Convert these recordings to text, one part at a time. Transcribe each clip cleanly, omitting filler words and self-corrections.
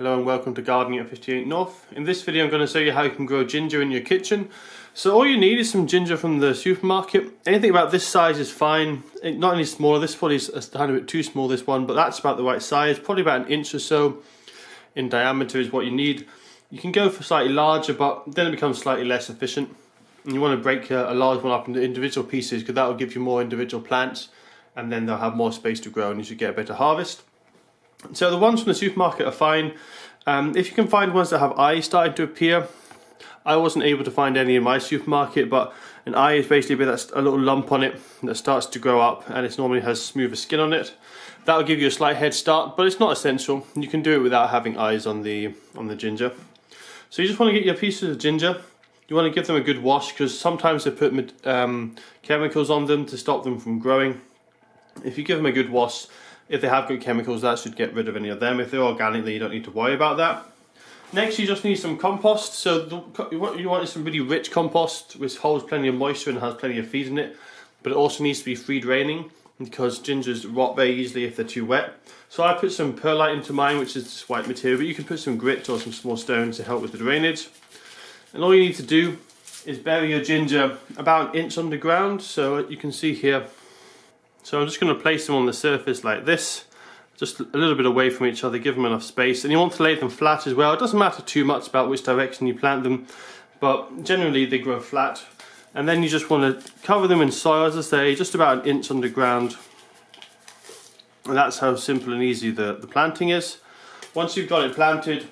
Hello and welcome to Gardening at 58 North. In this video I'm going to show you how you can grow ginger in your kitchen. So all you need is some ginger from the supermarket. Anything about this size is fine. Not any smaller, this probably is a tiny bit too small, this one, but that's about the right size. Probably about an inch or so in diameter is what you need. You can go for slightly larger, but then it becomes slightly less efficient. And you want to break a large one up into individual pieces because that will give you more individual plants and then they'll have more space to grow and you should get a better harvest. So the ones from the supermarket are fine. If you can find ones that have eyes starting to appear, I wasn't able to find any in my supermarket, but an eye is basically a bit that's a little lump on it that starts to grow up and it normally has smoother skin on it. That'll give you a slight head start, but it's not essential. You can do it without having eyes on the ginger. So you just want to get your pieces of ginger. You want to give them a good wash because sometimes they put chemicals on them to stop them from growing. If you give them a good wash, if they have good chemicals, that should get rid of any of them. If they're organic, then you don't need to worry about that. Next, you just need some compost. So what you want is some really rich compost, which holds plenty of moisture and has plenty of feed in it. But it also needs to be free draining because gingers rot very easily if they're too wet. So I put some perlite into mine, which is this white material, but you can put some grit or some small stones to help with the drainage. And all you need to do is bury your ginger about an inch underground. So you can see here. So I'm just going to place them on the surface like this, just a little bit away from each other, give them enough space. And you want to lay them flat as well. It doesn't matter too much about which direction you plant them, but generally they grow flat. And then you just want to cover them in soil, as I say, just about an inch underground. And that's how simple and easy the planting is. Once you've got it planted,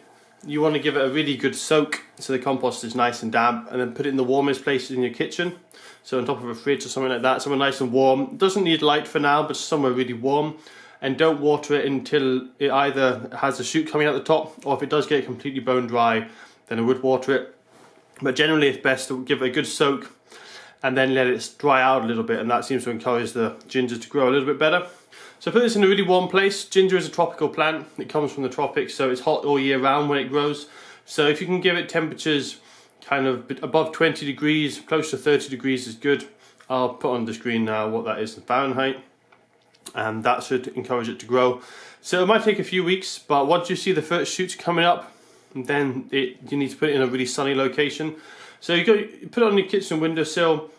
you want to give it a really good soak so the compost is nice and damp, and then put it in the warmest places in your kitchen. So on top of a fridge or something like that, somewhere nice and warm. It doesn't need light for now, but somewhere really warm. And don't water it until it either has a shoot coming out the top, or if it does get completely bone dry, then I would water it. But generally it's best to give it a good soak and then let it dry out a little bit, and that seems to encourage the ginger to grow a little bit better. So put this in a really warm place. Ginger is a tropical plant. It comes from the tropics, so it's hot all year round when it grows. So if you can give it temperatures kind of above 20 degrees, close to 30 degrees is good. I'll put on the screen now what that is in Fahrenheit, and that should encourage it to grow. So it might take a few weeks, but once you see the first shoots coming up, then you need to put it in a really sunny location. So you put it on your kitchen windowsill.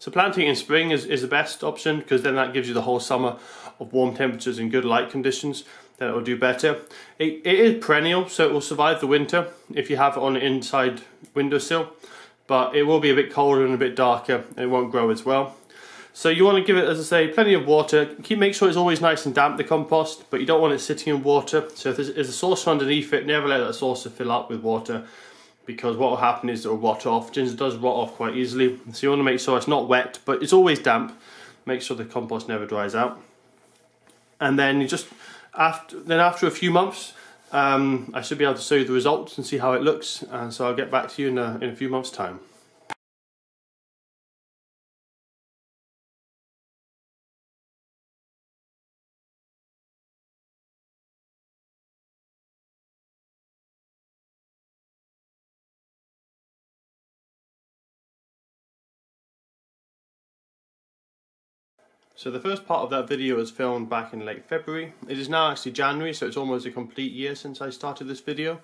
So planting in spring is the best option because then that gives you the whole summer of warm temperatures and good light conditions. Then it will do better. It is perennial, so it will survive the winter if you have it on an inside windowsill, but it will be a bit colder and a bit darker and it won't grow as well. So you want to give it, as I say, plenty of water. Make sure it's always nice and damp, the compost, but you don't want it sitting in water. So if there's a saucer underneath it, never let that saucer fill up with water, because what will happen is it will rot off. Ginger does rot off quite easily, so you want to make sure it's not wet, but it's always damp. Make sure the compost never dries out. And then you just, after a few months, I should be able to show you the results and see how it looks, and so I'll get back to you in a few months' time. So the first part of that video was filmed back in late February. It is now actually January, so it's almost a complete year since I started this video.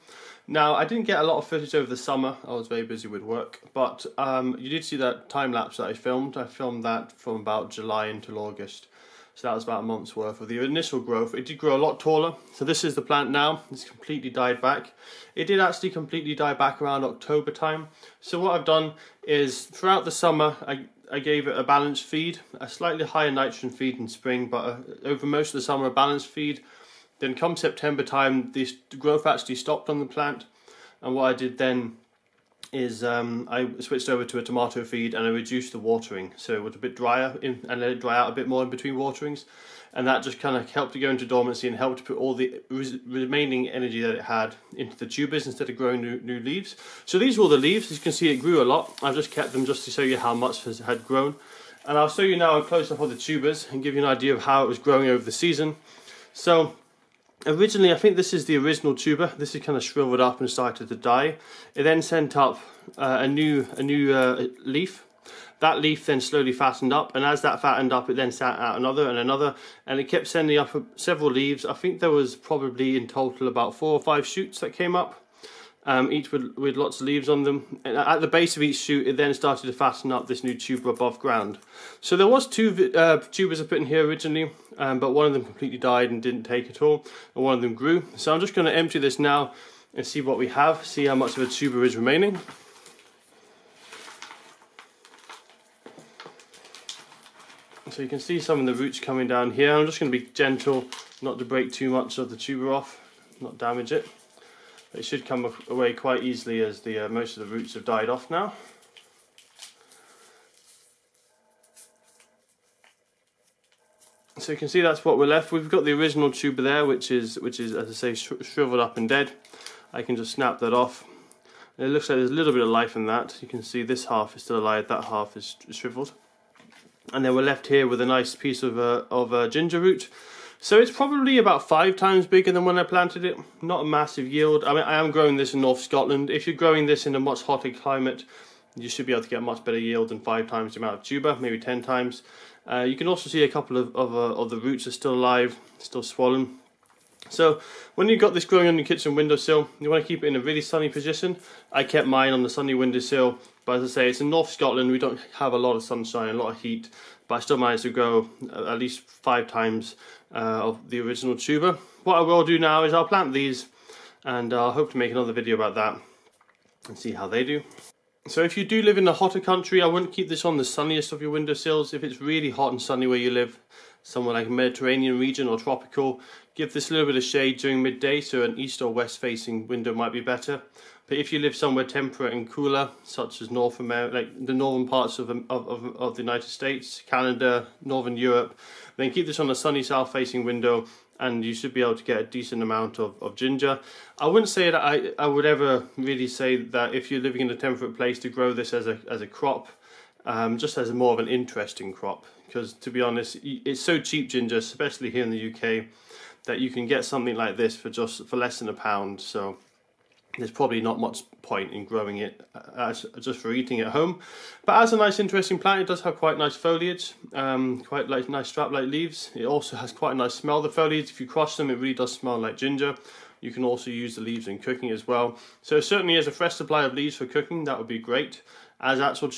Now, I didn't get a lot of footage over the summer. I was very busy with work, but you did see that time lapse that I filmed. I filmed that from about July until August. So that was about a month's worth of the initial growth. It did grow a lot taller. So this is the plant now. It's completely died back. It did actually completely die back around October time. So what I've done is throughout the summer, I gave it a balanced feed, a slightly higher nitrogen feed in spring, but over most of the summer a balanced feed. Then come September time, the growth actually stopped on the plant, and what I did then is I switched over to a tomato feed and I reduced the watering, so it was a bit drier and let it dry out a bit more in between waterings, and that just kind of helped to go into dormancy and helped to put all the remaining energy that it had into the tubers instead of growing new leaves. So these were all the leaves. As you can see, it grew a lot. I've just kept them just to show you how much had grown, and I'll show you now a close-up of the tubers and give you an idea of how it was growing over the season. So originally, I think this is the original tuber. This is kind of shriveled up and started to die. It then sent up a new leaf, That leaf then slowly fattened up, and as that fattened up, it then sat out another and another, and it kept sending up several leaves. I think there was probably in total about 4 or 5 shoots that came up, each with lots of leaves on them. And at the base of each shoot, it then started to fatten up this new tuber above ground. So there was 2 tubers I put in here originally, but one of them completely died and didn't take at all, and one of them grew. So I'm just going to empty this now and see what we have, see how much of a tuber is remaining. So you can see some of the roots coming down here. I'm just going to be gentle, not to break too much of the tuber off, not damage it. It should come away quite easily as the most of the roots have died off now. So you can see that's what we're left with. We've got the original tuber there, which is as I say, shriveled up and dead. I can just snap that off. And it looks like there's a little bit of life in that. You can see this half is still alive, that half is shriveled. And then we're left here with a nice piece of ginger root. So it's probably about 5 times bigger than when I planted it. Not a massive yield. I mean, I am growing this in North Scotland. If you're growing this in a much hotter climate, you should be able to get a much better yield than 5 times the amount of tuber, maybe 10 times. You can also see a couple of the roots are still alive, still swollen. So when you've got this growing on your kitchen windowsill, you want to keep it in a really sunny position. I kept mine on the sunny windowsill, but as I say, it's in North Scotland. We don't have a lot of sunshine, a lot of heat, but I still managed to grow at least 5 times of the original tuber. What I will do now is I'll plant these, and I'll hope to make another video about that and see how they do. So if you do live in a hotter country, I wouldn't keep this on the sunniest of your windowsills. If it's really hot and sunny where you live, somewhere like a Mediterranean region or tropical, give this a little bit of shade during midday, so an east or west facing window might be better. But if you live somewhere temperate and cooler, such as North America, like the northern parts of the United States, Canada, Northern Europe, then keep this on a sunny south facing window, and you should be able to get a decent amount of ginger. I wouldn't say that I would ever really say that if you're living in a temperate place to grow this as a crop, just as more of an interesting crop, because to be honest, it's so cheap, ginger, especially here in the UK, that you can get something like this for less than £1. So there's probably not much point in growing it just for eating at home. But as a nice interesting plant, it does have quite nice foliage, quite like nice strap-like leaves. It also has quite a nice smell. The foliage, if you crush them, it really does smell like ginger. You can also use the leaves in cooking as well. So certainly as a fresh supply of leaves for cooking, that would be great. As actual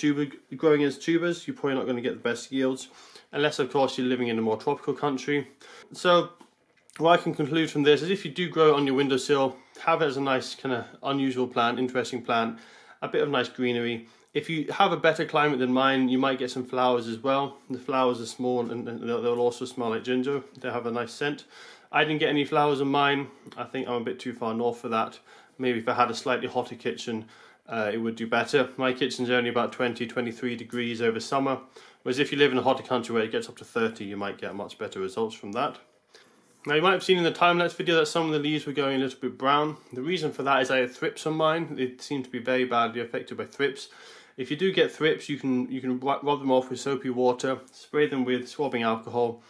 growing as tubers, you're probably not going to get the best yields, unless of course you're living in a more tropical country. So what I can conclude from this is if you do grow it on your windowsill, have it as a nice kind of unusual plant, interesting plant, a bit of nice greenery. If you have a better climate than mine, you might get some flowers as well. The flowers are small and they'll also smell like ginger. They have a nice scent. I didn't get any flowers on mine. I think I'm a bit too far north for that. Maybe if I had a slightly hotter kitchen, it would do better. My kitchen's only about 20-23 degrees over summer, whereas if you live in a hotter country where it gets up to 30, you might get much better results from that. Now you might have seen in the time-lapse video that some of the leaves were going a little bit brown. The reason for that is I had thrips on mine. They seem to be very badly affected by thrips. If you do get thrips, you can rub them off with soapy water, spray them with swabbing alcohol,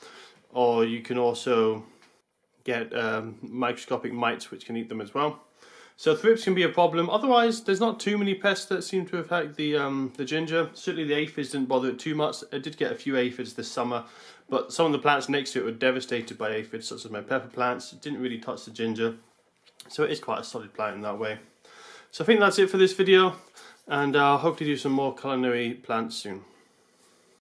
or you can also get microscopic mites which can eat them as well. So thrips can be a problem. Otherwise, there's not too many pests that seem to affect the ginger. Certainly the aphids didn't bother it too much. I did get a few aphids this summer, but some of the plants next to it were devastated by aphids, such as my pepper plants. It didn't really touch the ginger. So it is quite a solid plant in that way. So I think that's it for this video, and I'll hopefully do some more culinary plants soon.